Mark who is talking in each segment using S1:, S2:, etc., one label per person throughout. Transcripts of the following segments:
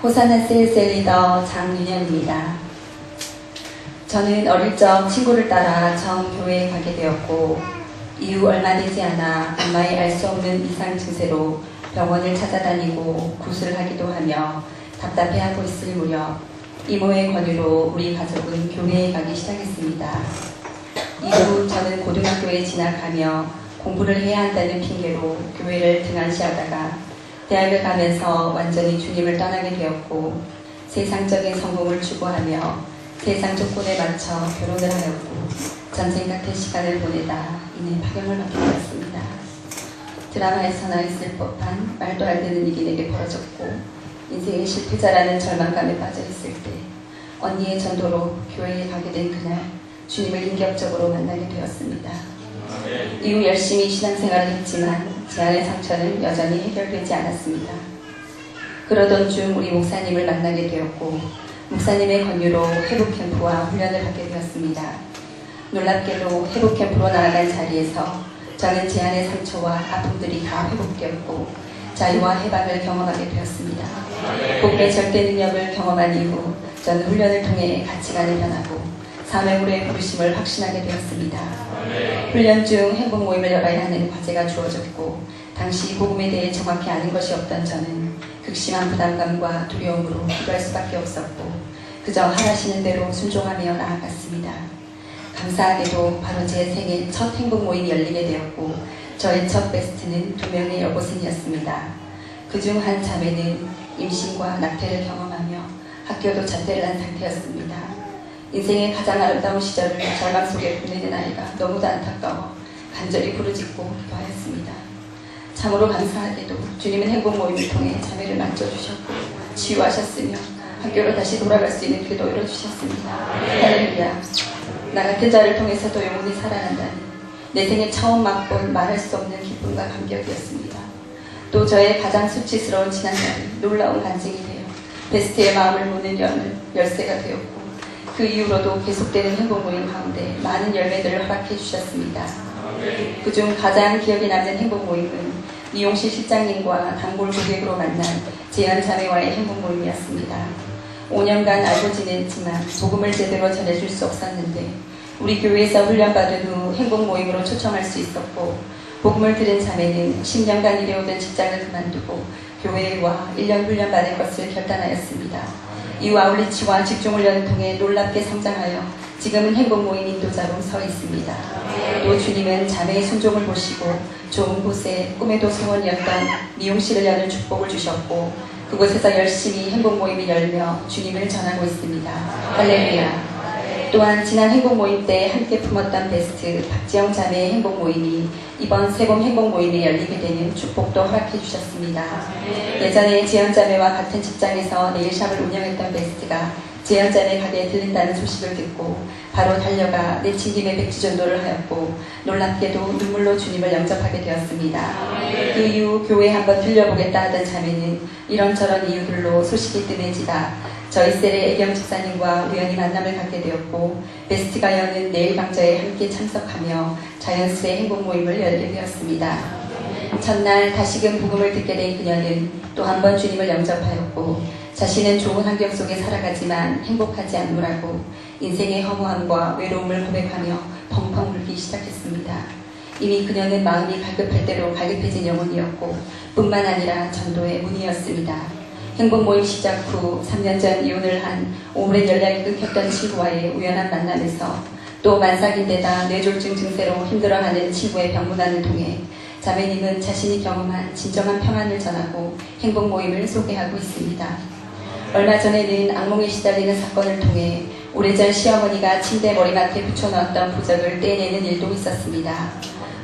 S1: 호사나 셀셀 리더 장윤현입니다. 저는 어릴 적 친구를 따라 처음 교회에 가게 되었고 이후 얼마 되지 않아 엄마의 알 수 없는 이상 증세로 병원을 찾아다니고 구술하기도 하며 답답해하고 있을 무렵 이모의 권유로 우리 가족은 교회에 가기 시작했습니다. 이후 저는 고등학교에 진학하며 공부를 해야 한다는 핑계로 교회를 등한시하다가 대학을 가면서 완전히 주님을 떠나게 되었고 세상적인 성공을 추구하며 세상 조건에 맞춰 결혼을 하였고 전생 같은 시간을 보내다 이내 파경을 받게 되었습니다. 드라마에서나 있을 법한 말도 안 되는 일이 내게 벌어졌고 인생의 실패자라는 절망감에 빠져 있을 때 언니의 전도로 교회에 가게 된 그날 주님을 인격적으로 만나게 되었습니다. 이후 열심히 신앙생활을 했지만 제 안의 상처는 여전히 해결되지 않았습니다. 그러던 중 우리 목사님을 만나게 되었고 목사님의 권유로 회복캠프와 훈련을 받게 되었습니다. 놀랍게도 회복캠프로 나아간 자리에서 저는 제 안의 상처와 아픔들이 다 회복되었고 자유와 해방을 경험하게 되었습니다. 복음의 절대 능력을 경험한 이후 저는 훈련을 통해 가치관을 변하고 사명으로의 부르심을 확신하게 되었습니다. 훈련 중 행복 모임을 열어야 하는 과제가 주어졌고 당시 복음에 대해 정확히 아는 것이 없던 저는 극심한 부담감과 두려움으로 기도할 수밖에 없었고 그저 하라시는 대로 순종하며 나아갔습니다. 감사하게도 바로 제 생애 첫 행복 모임이 열리게 되었고 저의 첫 베스트는 2명의 여고생이었습니다. 그중 한 자매는 임신과 낙태를 경험하며 학교도 자퇴를 한 상태였습니다. 인생의 가장 아름다운 시절을 절망 속에 보내는 아이가 너무도 안타까워 간절히 부르짖고 기도하였습니다. 참으로 감사하게도 주님은 행복 모임을 통해 자매를 만져주셨고 치유하셨으며 학교로 다시 돌아갈 수 있는 길도 열어주셨습니다. 할렐루야. 나 같은 자를 통해서도 영혼이 살아난다니 내 생에 처음 맛본 말할 수 없는 기쁨과 감격이었습니다. 또 저의 가장 수치스러운 지난날이 놀라운 간증이 되어 베스트의 마음을 문을 여는 열쇠가 되었고 그 이후로도 계속되는 행복 모임 가운데 많은 열매들을 허락해 주셨습니다. 그중 가장 기억에 남는 행복 모임은 미용실 실장님과 단골 고객으로 만난 재현 자매와의 행복 모임이었습니다. 5년간 알고 지냈지만 복음을 제대로 전해줄 수 없었는데 우리 교회에서 훈련받은 후 행복 모임으로 초청할 수 있었고 복음을 들은 자매는 10년간 일해오던 직장을 그만두고 교회에 와 1년 훈련받을 것을 결단하였습니다. 이후 아울리치와 집중훈련을 통해 놀랍게 성장하여 지금은 행복 모임 인도자로 서 있습니다. 또 주님은 자매의 순종을 보시고 좋은 곳에 꿈에도 소원이었던 미용실을 여는 축복을 주셨고 그곳에서 열심히 행복 모임을 열며 주님을 전하고 있습니다. 할렐루야. 또한 지난 행복 모임 때 함께 품었던 베스트 박지영 자매의 행복 모임이 이번 새봄 행복 모임에 열리게 되는 축복도 허락해 주셨습니다. 예전에 지연 자매와 같은 직장에서 네일샵을 운영했던 베스트가 지연 자매 가게에 들린다는 소식을 듣고 바로 달려가 내친김에 백지전도를 하였고 놀랍게도 눈물로 주님을 영접하게 되었습니다. 그 이후 교회에 한번 들려보겠다 하던 자매는 이런저런 이유들로 소식이 뜸해지다 저희 셀의 애경 집사님과 우연히 만남을 갖게 되었고 베스트가 여는 내일 강좌에 함께 참석하며 자연스레 행복 모임을 열게 되었습니다. 첫날 다시금 복음을 듣게 된 그녀는 또 한 번 주님을 영접하였고 자신은 좋은 환경 속에 살아가지만 행복하지 않노라고 인생의 허무함과 외로움을 고백하며 펑펑 울기 시작했습니다. 이미 그녀는 마음이 갈급할 대로 갈급해진 영혼이었고 뿐만 아니라 전도의 문이었습니다. 행복 모임 시작 후 3년 전 이혼을 한 오랜 연락이 끊겼던 친구와의 우연한 만남에서 또 만삭인데다 뇌졸중 증세로 힘들어하는 친구의 병문안을 통해 자매님은 자신이 경험한 진정한 평안을 전하고 행복 모임을 소개하고 있습니다. 얼마 전에는 악몽에 시달리는 사건을 통해 오래전 시어머니가 침대 머리맡에 붙여놓았던 부적을 떼내는 일도 있었습니다.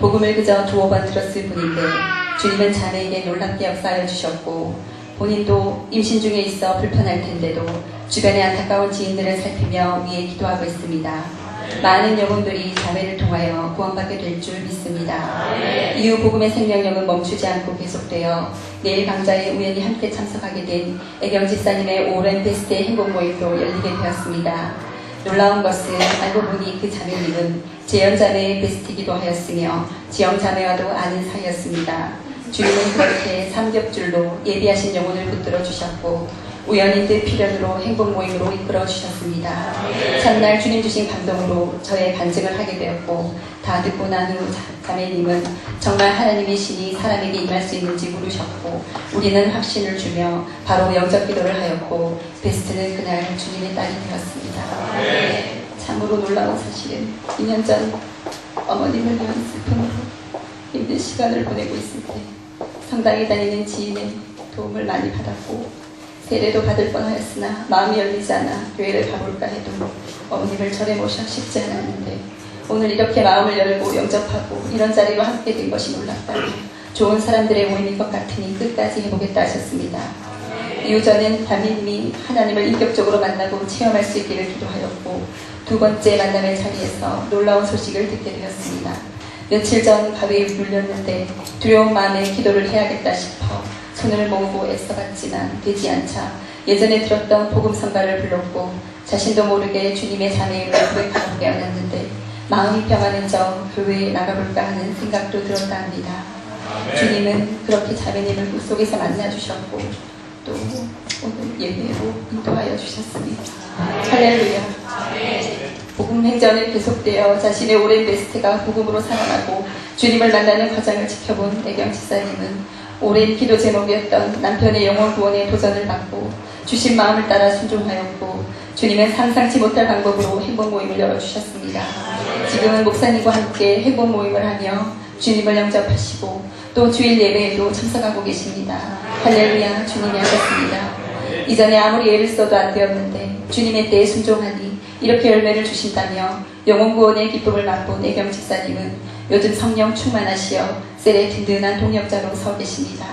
S1: 복음을 그저 2-5번 들었을 뿐인데 주님은 자매에게 놀랍게 역사하여 주셨고 본인도 임신 중에 있어 불편할 텐데도 주변의 안타까운 지인들을 살피며 위해 기도하고 있습니다. 많은 영혼들이 자매를 통하여 구원받게 될 줄 믿습니다. 이후 복음의 생명력은 멈추지 않고 계속되어 내일 강좌에 우연히 함께 참석하게 된 애경 집사님의 오랜 베스트의 행복 모임도 열리게 되었습니다. 놀라운 것은 알고 보니 그 자매님은 재현 자매의 베스트이기도 하였으며 지영 자매와도 아는 사이였습니다. 주님은 그렇게 삼겹줄로 예비하신 영혼을 붙들어 주셨고 우연인 듯 필연으로 행복 모임으로 이끌어 주셨습니다. 첫날 주님 주신 감동으로 저의 간증을 하게 되었고 다 듣고 난 후 자매님은 정말 하나님의 신이 사람에게 임할 수 있는지 물으셨고 우리는 확신을 주며 바로 영접 기도를 하였고 베스트는 그날 주님의 딸이 되었습니다. 참으로 놀라운 사실은 2년 전 어머님을 위한 슬픔으로 힘든 시간을 보내고 있을 때 성당에 다니는 지인의 도움을 많이 받았고 세례도 받을 뻔하였으나 마음이 열리지 않아 교회를 가볼까 해도 어머님을 절에 모셔 쉽지 않았는데 오늘 이렇게 마음을 열고 영접하고 이런 자리로 함께 된 것이 놀랍다고 좋은 사람들의 모임인 것 같으니 끝까지 해보겠다 하셨습니다. 이후 저는 담임님이 하나님을 인격적으로 만나고 체험할 수 있기를 기도하였고 두 번째 만남의 자리에서 놀라운 소식을 듣게 되었습니다. 며칠 전 바위에 물렸는데 두려운 마음에 기도를 해야겠다 싶어 손을 모으고 애써봤지만 되지 않자 예전에 들었던 복음성가를 불렀고 자신도 모르게 주님의 자매임을 고백하고 깨어났는데 마음이 평안해져 교회에 나가볼까 하는 생각도 들었다 합니다. 주님은 그렇게 자매님을 꿈속에서 만나주셨고 또 오늘 예배로 인도하여 주셨습니다. 할렐루야. 복음 행전은 계속되어 자신의 오랜 베스트가 복음으로 살아나고 주님을 만나는 과정을 지켜본 애경 집사님은 오랜 기도 제목이었던 남편의 영혼 구원에 도전을 받고 주신 마음을 따라 순종하였고 주님은 상상치 못할 방법으로 행복 모임을 열어주셨습니다. 지금은 목사님과 함께 행복 모임을 하며 주님을 영접하시고 또 주일 예배에도 참석하고 계십니다. 할렐루야. 주님이 하셨습니다. 이전에 아무리 애를 써도 안 되었는데 주님의 때에 순종하니 이렇게 열매를 주신다며 영혼 구원의 기쁨을 맛본 애경 집사님은 요즘 성령 충만하시어 셀의 든든한 동역자로 서 계십니다.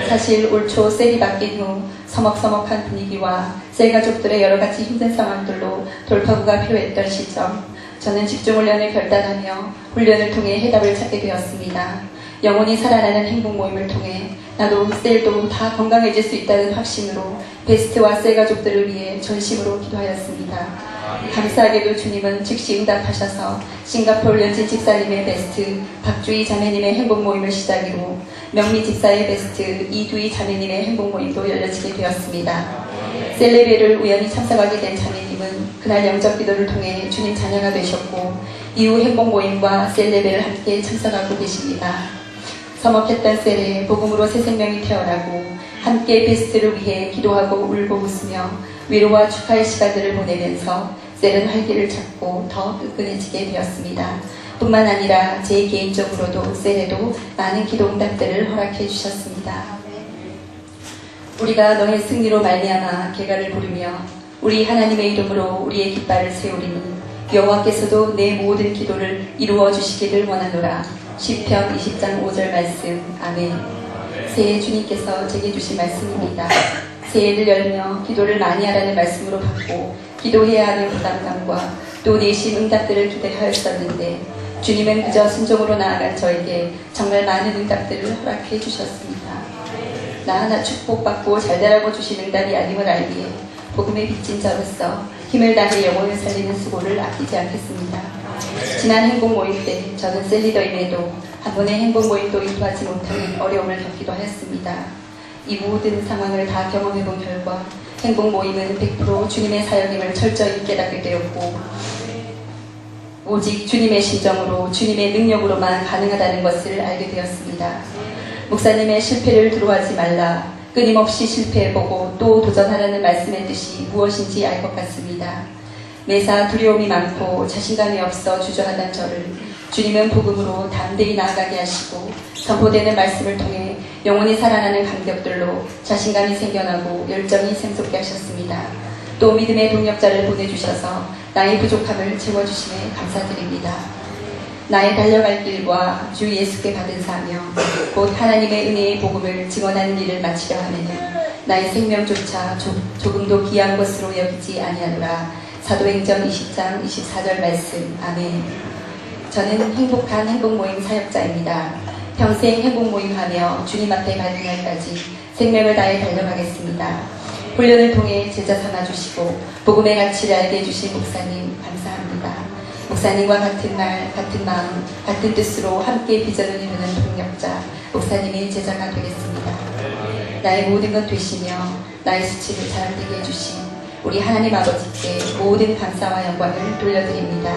S1: 사실 올 초 셀이 바뀐 후 서먹서먹한 분위기와 셀 가족들의 여러 가지 힘든 상황들로 돌파구가 필요했던 시점 저는 집중훈련을 결단하며 훈련을 통해 해답을 찾게 되었습니다. 영혼이 살아나는 행복 모임을 통해 나도 셀도 다 건강해질 수 있다는 확신으로 베스트와 셀 가족들을 위해 전심으로 기도하였습니다. 감사하게도 주님은 즉시 응답하셔서 싱가포르 연진 집사님의 베스트, 박주희 자매님의 행복 모임을 시작으로 명미 집사의 베스트, 이두희 자매님의 행복 모임도 열려지게 되었습니다. 셀레베를 우연히 참석하게 된 자매님은 그날 영접 기도를 통해 주님 자녀가 되셨고 이후 행복 모임과 셀레베를 함께 참석하고 계십니다. 서먹했던 셀에 복음으로 새 생명이 태어나고 함께 베스트를 위해 기도하고 울고 웃으며 위로와 축하의 시간들을 보내면서 셀은 활기를 찾고 더 끈끈해지게 되었습니다. 뿐만 아니라 제 개인적으로도 셀에도 많은 기도 응답들을 허락해 주셨습니다. 우리가 너의 승리로 말미암아 개가를 부르며 우리 하나님의 이름으로 우리의 깃발을 세우리니 여호와께서도 내 모든 기도를 이루어 주시기를 원하노라. 시편 20장 5절 말씀. 아멘. 새해 주님께서 제게 주신 말씀입니다. 새해를 열며 기도를 많이 하라는 말씀으로 받고 기도해야 하는 부담감과 또 내심 응답들을 기대하였었는데 주님은 그저 순종으로 나아간 저에게 정말 많은 응답들을 허락해 주셨습니다. 나 하나 축복받고 잘되라고 주신 응답이 아님을 알기에 복음의 빚진 자로서 힘을 다해 영혼을 살리는 수고를 아끼지 않겠습니다. 지난 행복 모임 때 저는 셀리더임에도 한 번의 행복 모임도 인도하지 못하는 어려움을 겪기도 하였습니다. 이 모든 상황을 다 경험해본 결과 행복 모임은 100% 주님의 사역임을 철저히 깨닫게 되었고 오직 주님의 심정으로 주님의 능력으로만 가능하다는 것을 알게 되었습니다. 목사님의 실패를 두려워하지 말라. 끊임없이 실패해보고 또 도전하라는 말씀의 뜻이 무엇인지 알 것 같습니다. 매사 두려움이 많고 자신감이 없어 주저하던 저를 주님은 복음으로 담대히 나아가게 하시고 선포되는 말씀을 통해 영혼이 살아나는 감격들로 자신감이 생겨나고 열정이 샘솟게 하셨습니다. 또 믿음의 동력자를 보내주셔서 나의 부족함을 채워주심에 감사드립니다. 나의 달려갈 길과 주 예수께 받은 사명, 곧 하나님의 은혜의 복음을 증언하는 일을 마치려 하면은 나의 생명조차 조금도 귀한 것으로 여기지 아니하노라. 사도행전 20장 24절 말씀. 아멘. 저는 행복한 행복모임 사역자입니다. 평생 행복모임하며 주님 앞에 가는 날까지 생명을 다해 달려가겠습니다. 훈련을 통해 제자 삼아주시고 복음의 가치를 알게 해주신 목사님 감사합니다. 목사님과 같은 말, 같은 마음, 같은 뜻으로 함께 비전을 이루는 동력자 목사님의 제자가 되겠습니다. 나의 모든 것 되시며 나의 수치를 자랑되게 해주신 우리 하나님 아버지께 모든 감사와 영광을 돌려드립니다.